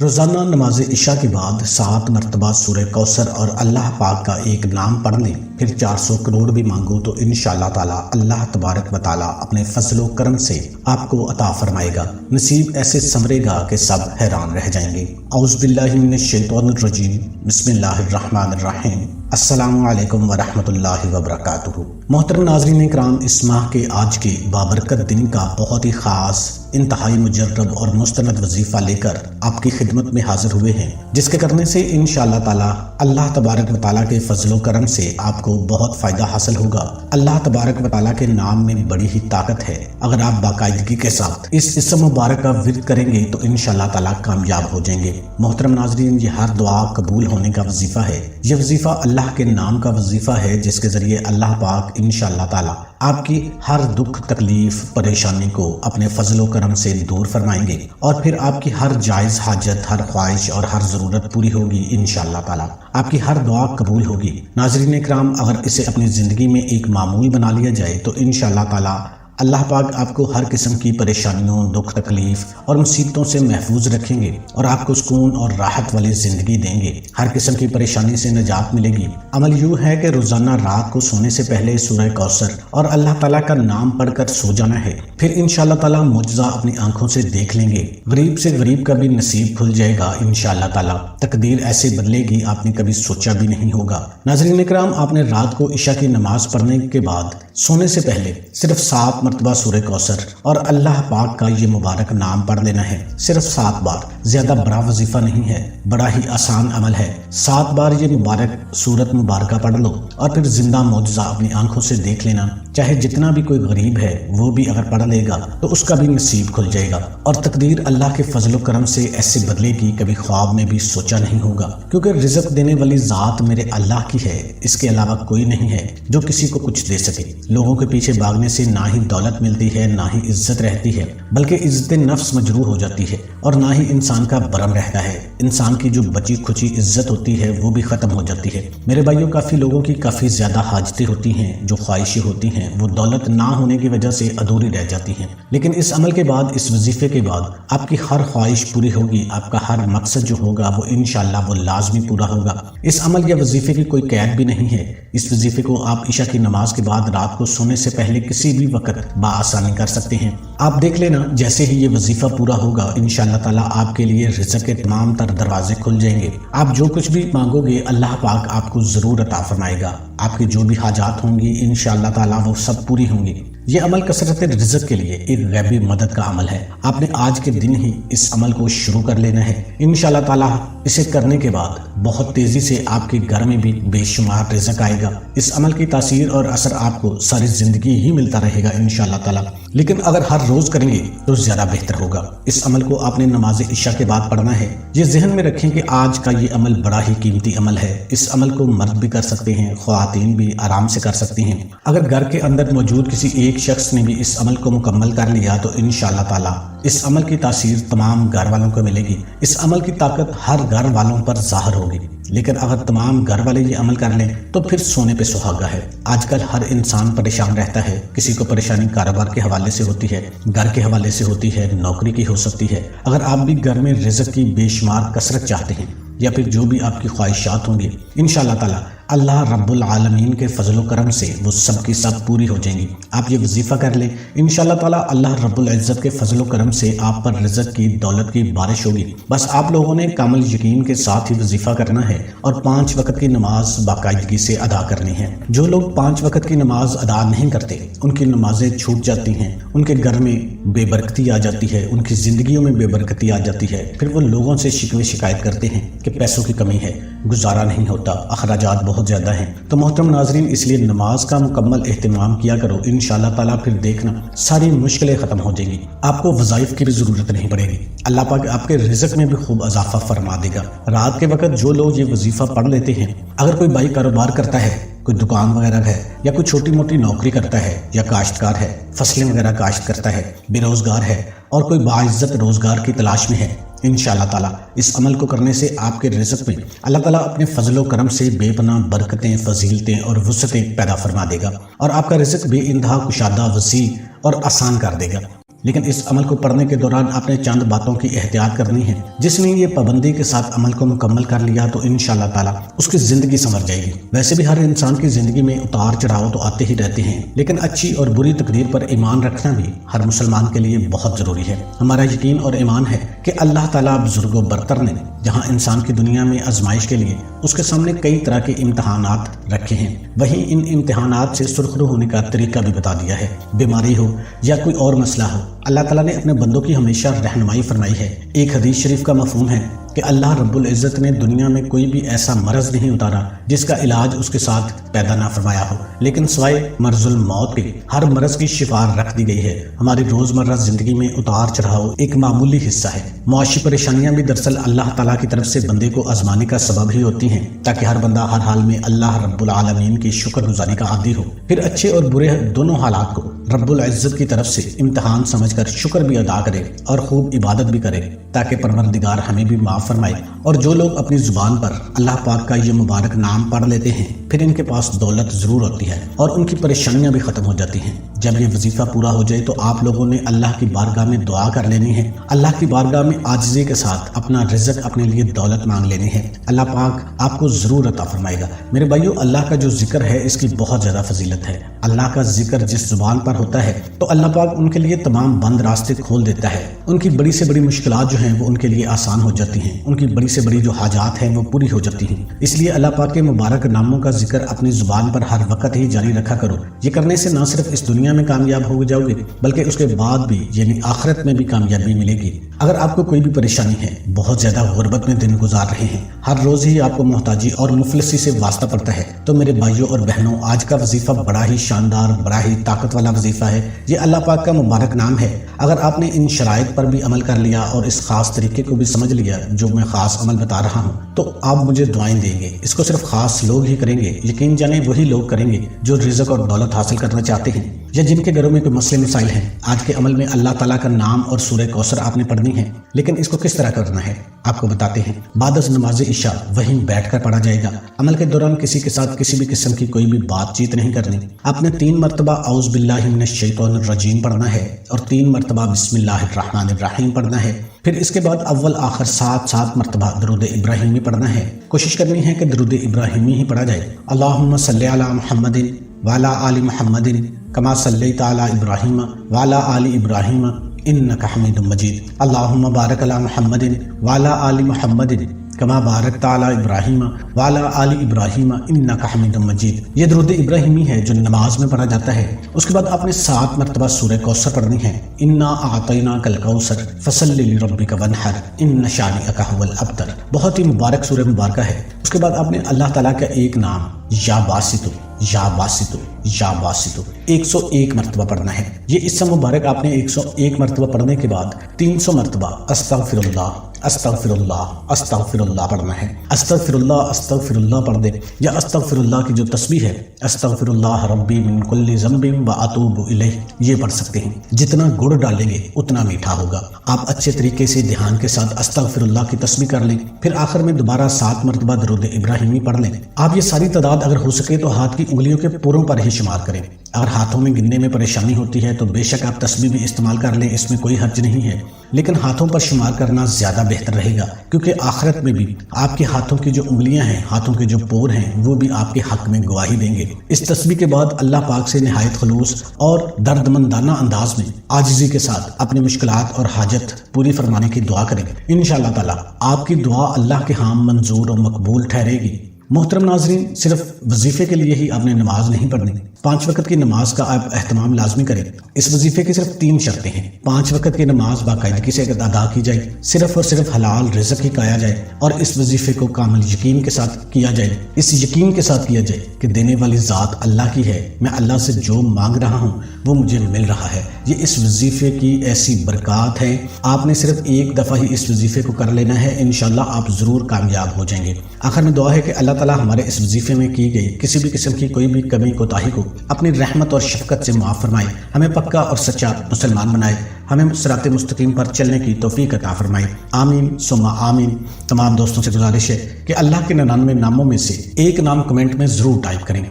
روزانہ نماز عشاء کے بعد 7 مرتبہ سورہ کوثر اور اللہ پاک کا ایک نام پڑھ لیں، پھر 400 کروڑ بھی مانگو تو انشاءاللہ تعالی اللہ تبارک و تعالی اپنے فضل و کرم سے آپ کو عطا فرمائے گا۔ نصیب ایسے سنورے گا کہ سب حیران رہ جائیں گے۔ اعوذ باللہ من الشیطان الرجیم، بسم اللہ الرحمن الرحیم۔ السلام علیکم ورحمۃ اللہ وبرکاتہ۔ محترم ناظرین کرام، اس ماہ کے آج کے بابرکت دن کا بہت ہی خاص، انتہائی مجرب اور مستند وظیفہ لے کر آپ کی خدمت میں حاضر ہوئے ہیں، جس کے کرنے سے انشاءاللہ تعالی اللہ تبارک و تعالیٰ کے فضل و کرم سے آپ کو بہت فائدہ حاصل ہوگا۔ اللہ تبارک و تعالیٰ کے نام میں بڑی ہی طاقت ہے۔ اگر آپ باقاعدگی کے ساتھ اس اسم مبارک کا ورد کریں گے تو انشاءاللہ تعالیٰ کامیاب ہو جائیں گے۔ محترم ناظرین، یہ ہر دعا قبول ہونے کا وظیفہ ہے۔ یہ وظیفہ اللہ کے نام کا وظیفہ ہے، جس کے ذریعے اللہ پاک انشاءاللہ تعالیٰ آپ کی ہر دکھ، تکلیف، پریشانی کو اپنے فضل و کرم سے دور فرمائیں گے، اور پھر آپ کی ہر جائز حاجت، ہر خواہش اور ہر ضرورت پوری ہوگی انشاءاللہ تعالیٰ۔ آپ کی ہر دعا قبول ہوگی۔ ناظرین کرام، اگر اسے اپنی زندگی میں ایک معمول بنا لیا جائے تو انشاءاللہ تعالیٰ اللہ پاک آپ کو ہر قسم کی پریشانیوں، دکھ، تکلیف اور مصیبتوں سے محفوظ رکھیں گے، اور آپ کو سکون اور راحت والی زندگی دیں گے۔ ہر قسم کی پریشانی سے نجات ملے گی۔ عمل یوں ہے کہ روزانہ رات کو سونے سے پہلے سورہ کوثر اور اللہ تعالیٰ کا نام پڑھ کر سو جانا ہے، پھر انشاءاللہ تعالیٰ معجزہ اپنی آنکھوں سے دیکھ لیں گے۔ غریب سے غریب کا بھی نصیب کھل جائے گا انشاءاللہ تعالیٰ۔ تقدیر ایسے بدلے گی آپ نے کبھی سوچا بھی نہیں ہوگا۔ ناظرین کرام، آپ نے رات کو عشاء کی نماز پڑھنے کے بعد سونے سے پہلے صرف 7 مرتبہ سورہ کوثر اور اللہ پاک کا یہ مبارک نام پڑھ لینا ہے، صرف 7 بار۔ زیادہ بڑا وظیفہ نہیں ہے، بڑا ہی آسان عمل ہے۔ 7 بار یہ مبارک سورت مبارکہ پڑھ لو اور پھر زندہ معجزہ اپنی آنکھوں سے دیکھ لینا۔ چاہے جتنا بھی کوئی غریب ہے وہ بھی اگر پڑھ لے گا تو اس کا بھی نصیب کھل جائے گا، اور تقدیر اللہ کے فضل و کرم سے ایسے بدلے گی کبھی خواب میں بھی سوچا نہیں ہوگا، کیونکہ رزق دینے والی ذات میرے اللہ کی ہے، اس کے علاوہ کوئی نہیں ہے جو کسی کو کچھ دے سکے۔ لوگوں کے پیچھے بھاگنے سے نہ ہی دولت ملتی ہے، نہ ہی عزت رہتی ہے، بلکہ عزت نفس مجروح ہو جاتی ہے، اور نہ ہی انسان کا برم رہتا ہے۔ انسان کی جو بچی کھچی عزت ہوتی ہے وہ بھی ختم ہو جاتی ہے۔ میرے بھائیوں، کافی لوگوں کی کافی زیادہ حاجتیں ہوتی ہیں، جو خواہشیں ہوتی ہیں، وہ دولت نہ ہونے کی وجہ سے ادھوری رہ جاتی ہیں، لیکن اس عمل کے بعد، اس وظیفے کے بعد آپ کی ہر خواہش پوری ہوگی، آپ کا ہر مقصد جو ہوگا وہ انشاءاللہ وہ لازمی پورا ہوگا۔ اس عمل یا وظیفے کی کوئی قید بھی نہیں ہے۔ اس وظیفے کو آپ عشاء کی نماز کے بعد رات کو سونے سے پہلے کسی بھی وقت بآسانی کر سکتے ہیں۔ آپ دیکھ لینا، جیسے ہی یہ وظیفہ پورا ہوگا انشاءاللہ تعالیٰ آپ کے لیے رزق کے تمام تر دروازے کھل جائیں گے۔ آپ جو کچھ بھی مانگو گے اللہ پاک آپ کو ضرور عطا فرمائے گا۔ آپ کی جو بھی حاجات ہوں گی انشاءاللہ تعالیٰ وہ سب پوری ہوں گی۔ یہ عمل کثرت رزق کے لیے ایک غیبی مدد کا عمل ہے۔ آپ نے آج کے دن ہی اس عمل کو شروع کر لینا ہے۔ انشاءاللہ تعالیٰ اسے کرنے کے بعد بہت تیزی سے آپ کے گھر میں بھی بے شمار رزق آئے گا۔ اس عمل کی تاثیر اور اثر آپ کو ساری زندگی ہی ملتا رہے گا انشاءاللہ تعالیٰ، لیکن اگر ہر روز کریں گے تو زیادہ بہتر ہوگا۔ اس عمل کو آپ نے نماز عشاء کے بعد پڑھنا ہے۔ یہ ذہن میں رکھیں کہ آج کا یہ عمل بڑا ہی قیمتی عمل ہے۔ اس عمل کو مرد بھی کر سکتے ہیں، خواتین بھی آرام سے کر سکتی ہیں۔ اگر گھر کے اندر موجود کسی ایک شخص نے بھی اس عمل کو مکمل کر لیا تو انشاءاللہ تعالیٰ اس عمل کی تاثیر تمام گھر والوں کو ملے گی۔ اس عمل کی طاقت ہر گھر والوں پر ظاہر ہوگی، لیکن اگر تمام گھر والے یہ عمل کر لیں تو پھر سونے پہ سہاگا ہے۔ آج کل ہر انسان پریشان رہتا ہے، کسی کو پریشانی کاروبار کے حوالے سے ہوتی ہے، گھر کے حوالے سے ہوتی ہے، نوکری کی ہو سکتی ہے۔ اگر آپ بھی گھر میں رزق کی بے شمار کثرت چاہتے ہیں، یا پھر جو بھی آپ کی خواہشات ہوں گی انشاءاللہ تعالیٰ اللہ رب العالمین کے فضل و کرم سے وہ سب کی سب پوری ہو جائیں گی۔ آپ یہ وظیفہ کر لیں، انشاءاللہ تعالیٰ اللہ رب العزت کے فضل و کرم سے آپ پر رزق کی، دولت کی بارش ہوگی۔ بس آپ لوگوں نے کامل یقین کے ساتھ ہی وظیفہ کرنا ہے اور 5 وقت کی نماز باقاعدگی سے ادا کرنی ہے۔ جو لوگ 5 وقت کی نماز ادا نہیں کرتے، ان کی نمازیں چھوٹ جاتی ہیں، ان کے گھر میں بے برکتی آ جاتی ہے، ان کی زندگیوں میں بے برکتی آ جاتی ہے، پھر وہ لوگوں سے شکوے شکایت کرتے ہیں کہ پیسوں کی کمی ہے، گزارا نہیں ہوتا، اخراجات بہت زیادہ ہیں۔ تو محترم ناظرین، اس لیے نماز کا مکمل اہتمام کیا کرو، انشاءاللہ تعالیٰ پھر دیکھنا ساری مشکلیں ختم ہو جائیں گی، آپ کو وظائف کی بھی ضرورت نہیں پڑے گی۔ اللہ پاک آپ کے رزق میں بھی خوب اضافہ فرما دے گا۔ رات کے وقت جو لوگ یہ وظیفہ پڑھ لیتے ہیں، اگر کوئی بھائی کاروبار کرتا ہے، کوئی دکان وغیرہ ہے، یا کوئی چھوٹی موٹی نوکری کرتا ہے، یا کاشتکار ہے، فصلیں وغیرہ کاشت کرتا ہے، بے روزگار ہے، اور کوئی باعزت روزگار کی تلاش میں ہے، انشاءاللہ تعالیٰ اس عمل کو کرنے سے آپ کے رزق میں اللہ تعالیٰ اپنے فضل و کرم سے بے پناہ برکتیں، فضیلتیں اور وسعتیں پیدا فرما دے گا، اور آپ کا رزق بے انتہا کشادہ، وسیع اور آسان کر دے گا۔ لیکن اس عمل کو پڑھنے کے دوران آپ نے چند باتوں کی احتیاط کرنی ہے۔ جس نے یہ پابندی کے ساتھ عمل کو مکمل کر لیا تو انشاءاللہ تعالی اس کی زندگی سنور جائے گی۔ ویسے بھی ہر انسان کی زندگی میں اتار چڑھاؤ تو آتے ہی رہتے ہیں، لیکن اچھی اور بری تقدیر پر ایمان رکھنا بھی ہر مسلمان کے لیے بہت ضروری ہے۔ ہمارا یقین اور ایمان ہے کہ اللہ تعالیٰ بزرگ و برتر نے جہاں انسان کی دنیا میں آزمائش کے لیے اس کے سامنے کئی طرح کے امتحانات رکھے ہیں، وہیں ان امتحانات سے سرخرو ہونے کا طریقہ بھی بتا دیا ہے۔ بیماری ہو یا کوئی اور مسئلہ ہو، اللہ تعالیٰ نے اپنے بندوں کی ہمیشہ رہنمائی فرمائی ہے۔ ایک حدیث شریف کا مفہوم ہے کہ اللہ رب العزت نے دنیا میں کوئی بھی ایسا مرض نہیں اتارا جس کا علاج اس کے ساتھ پیدا نہ فرمایا ہو، لیکن سوائے مرض الموت کے ہر مرض کی شفا رکھ دی گئی ہے۔ ہماری روزمرہ زندگی میں اتار چڑھاؤ ایک معمولی حصہ ہے۔ معاشی پریشانیاں بھی دراصل اللہ تعالیٰ کی طرف سے بندے کو آزمانے کا سبب ہی ہوتی ہیں، تاکہ ہر بندہ ہر حال میں اللہ رب العالمین کی شکر گزاری کا عادی ہو، پھر اچھے اور برے دونوں حالات کو رب العزت کی طرف سے امتحان سمجھ کر شکر بھی ادا کرے اور خوب عبادت بھی کرے، تاکہ پروردگار ہمیں بھی معاف فرمائے۔ اور جو لوگ اپنی زبان پر اللہ پاک کا یہ مبارک نام پڑھ لیتے ہیں، پھر ان کے پاس دولت ضرور ہوتی ہے اور ان کی پریشانیاں بھی ختم ہو جاتی ہیں۔ جب یہ وظیفہ پورا ہو جائے تو آپ لوگوں نے اللہ کی بارگاہ میں دعا کر لینی ہے، اللہ کی بارگاہ میں عاجزی کے ساتھ اپنا رزق، اپنے لیے دولت مانگ لینی ہے۔ اللہ پاک آپ کو ضرور عطا فرمائے گا۔ میرے بھائیو، اللہ کا جو ذکر ہے اس کی بہت زیادہ فضیلت ہے۔ اللہ کا ذکر جس زبان پر ہوتا ہے تو اللہ پاک ان کے لیے تمام بند راستے کھول دیتا ہے۔ ان کی بڑی سے بڑی مشکلات جو ہیں وہ ان کے لیے آسان ہو جاتی ہیں، ان کی بڑی سے بڑی جو حاجات ہیں وہ پوری ہو جاتی ہیں۔ اس لیے اللہ پاک کے مبارک ناموں کا ذکر اپنی زبان پر ہر وقت ہی جاری رکھا کرو۔ یہ کرنے سے نہ صرف اس دنیا میں کامیاب ہو جاؤ گے بلکہ اس کے بعد بھی یعنی آخرت میں بھی کامیابی ملے گی۔ اگر آپ کو کوئی بھی پریشانی ہے، بہت زیادہ غربت میں دن گزار رہے ہیں، ہر روز ہی آپ کو محتاجی اور مفلسی سے واسطہ پڑتا ہے، تو میرے بھائیوں اور بہنوں، آج کا وظیفہ بڑا ہی شاندار، بڑا ہی طاقت والا وظیفہ ہے۔ یہ اللہ پاک کا مبارک نام ہے۔ اگر آپ نے ان شرائط پر بھی عمل کر لیا اور اس خاص طریقے کو بھی سمجھ لیا جو میں خاص عمل بتا رہا ہوں، تو آپ مجھے دعائیں دیں گے۔ اس کو صرف خاص لوگ ہی کریں گے، یقین جانیں وہی لوگ کریں گے جو رزق اور دولت حاصل کرنا چاہتے ہیں یا جن کے گھروں میں کوئی مسئلے مسائل ہیں۔ آج کے عمل میں اللہ تعالیٰ کا نام اور سورہ کوثر آپ نے پڑھنی ہے، لیکن اس کو کس طرح کرنا ہے آپ کو بتاتے ہیں۔ بعد از نماز عشاء وہیں بیٹھ کر پڑھا جائے گا۔ عمل کے دوران کسی کے ساتھ کسی بھی قسم کی کوئی بھی بات چیت نہیں کرنی۔ آپ نے 3 مرتبہ اعوذ باللہ من الشیطان الرجیم پڑھنا ہے اور 3 مرتبہ بسم اللہ الرحمن الرحیم پڑھنا ہے۔ پھر اس کے بعد اول آخر 7 مرتبہ درود ابراہیمی پڑھنا ہے۔ کوشش کرنی ہے کہ درود ابراہیمی ہی پڑھا جائے۔ اللہم صلی علی محمد وعلی آل محمد کما صلیت علی ابراہیم وعلی آل ابراہیم انک حمید مجید۔ اللہم بارک علی محمد وعلی آل محمد کما بارکت علی ابراہیم وعلی آل ابراہیم انک حمید مجید۔ یہ درود ابراہیمی ہے جو نماز میں پڑھا جاتا ہے۔ اس کے بعد آپ نے 7 مرتبہ سورہ کوثر پڑھنی ہے۔ انا اعطیناک الکوثر فصل لربک وانحر ان شانئک ھو الابتر۔ بہت ہی مبارک سورہ مبارکہ ہے۔ اس کے بعد آپ نے اللہ تعالیٰ کا ایک نام یا باسطو یا باسطو یا باسطو 101 مرتبہ پڑھنا ہے۔ یہ اسم مبارک آپ نے 101 مرتبہ پڑھنے کے بعد 300 مرتبہ استغفر اللہ استغفر اللہ استغفر اللہ پڑھنا ہے۔ استغفر اللہ پڑھ دے یا استغفر اللہ کی جو تسبیح ہے، استغفر اللہ ربی من کل ذنب واتوب الیہ، یہ پڑھ سکتے ہیں۔ جتنا گڑ ڈالیں گے اتنا میٹھا ہوگا۔ آپ اچھے طریقے سے دھیان کے ساتھ استغفر اللہ کی تسبیح کر لیں، پھر آخر میں دوبارہ 7 مرتبہ درود ابراہیمی پڑھ لیں۔ آپ یہ ساری تعداد اگر ہو سکے تو ہاتھ کی انگلیوں کے پوروں پر ہی شمار کریں۔ اگر ہاتھوں میں گننے میں پریشانی ہوتی ہے تو بے شک آپ تسبیح بھی استعمال کر لیں، اس میں کوئی حرج نہیں ہے، لیکن ہاتھوں پر شمار کرنا زیادہ بہتر رہے گا، کیونکہ آخرت میں بھی آپ کے ہاتھوں کی جو انگلیاں ہیں، ہاتھوں کے جو پور ہیں، وہ بھی آپ کے حق میں گواہی دیں گے۔ اس تسبیح کے بعد اللہ پاک سے نہایت خلوص اور دردمندانہ انداز میں عاجزی کے ساتھ اپنی مشکلات اور حاجت پوری فرمانے کی دعا کریں۔ انشاءاللہ تعالی آپ کی دعا اللہ کے ہاں منظور اور مقبول ٹھہرے گی۔ محترم ناظرین، صرف وظیفے کے لیے ہی آپ نے نماز نہیں پڑھنی، 5 وقت کی نماز کا آپ اہتمام لازمی کریں۔ اس وظیفے کی صرف 3 شرطیں ہیں۔ 5 وقت کی نماز باقاعدگی سے ادا کی جائے، صرف اور صرف حلال رزق ہی کھایا جائے، اور اس وظیفے کو کامل یقین کے ساتھ کیا جائے۔ اس یقین کے ساتھ کیا جائے کہ دینے والی ذات اللہ کی ہے، میں اللہ سے جو مانگ رہا ہوں وہ مجھے مل رہا ہے۔ یہ اس وظیفے کی ایسی برکات ہے، آپ نے صرف ایک دفعہ ہی اس وظیفے کو کر لینا ہے، انشاءاللہ آپ ضرور کامیاب ہو جائیں گے۔ آخر میں دعا ہے کہ اللہ تعالیٰ ہمارے اس وظیفے میں کی گئی کسی بھی قسم کی کوئی بھی کمی کوتاہی کو اپنی رحمت اور شفقت سے معاف فرمائے، ہمیں پکا اور سچا مسلمان بنائے، ہمیں صراط مستقیم پر چلنے کی توفیق عطا فرمائے، آمین ثم آمین۔ تمام دوستوں سے گزارش ہے کہ اللہ کے 99 ناموں میں سے ایک نام کمنٹ میں ضرور ٹائپ کریں۔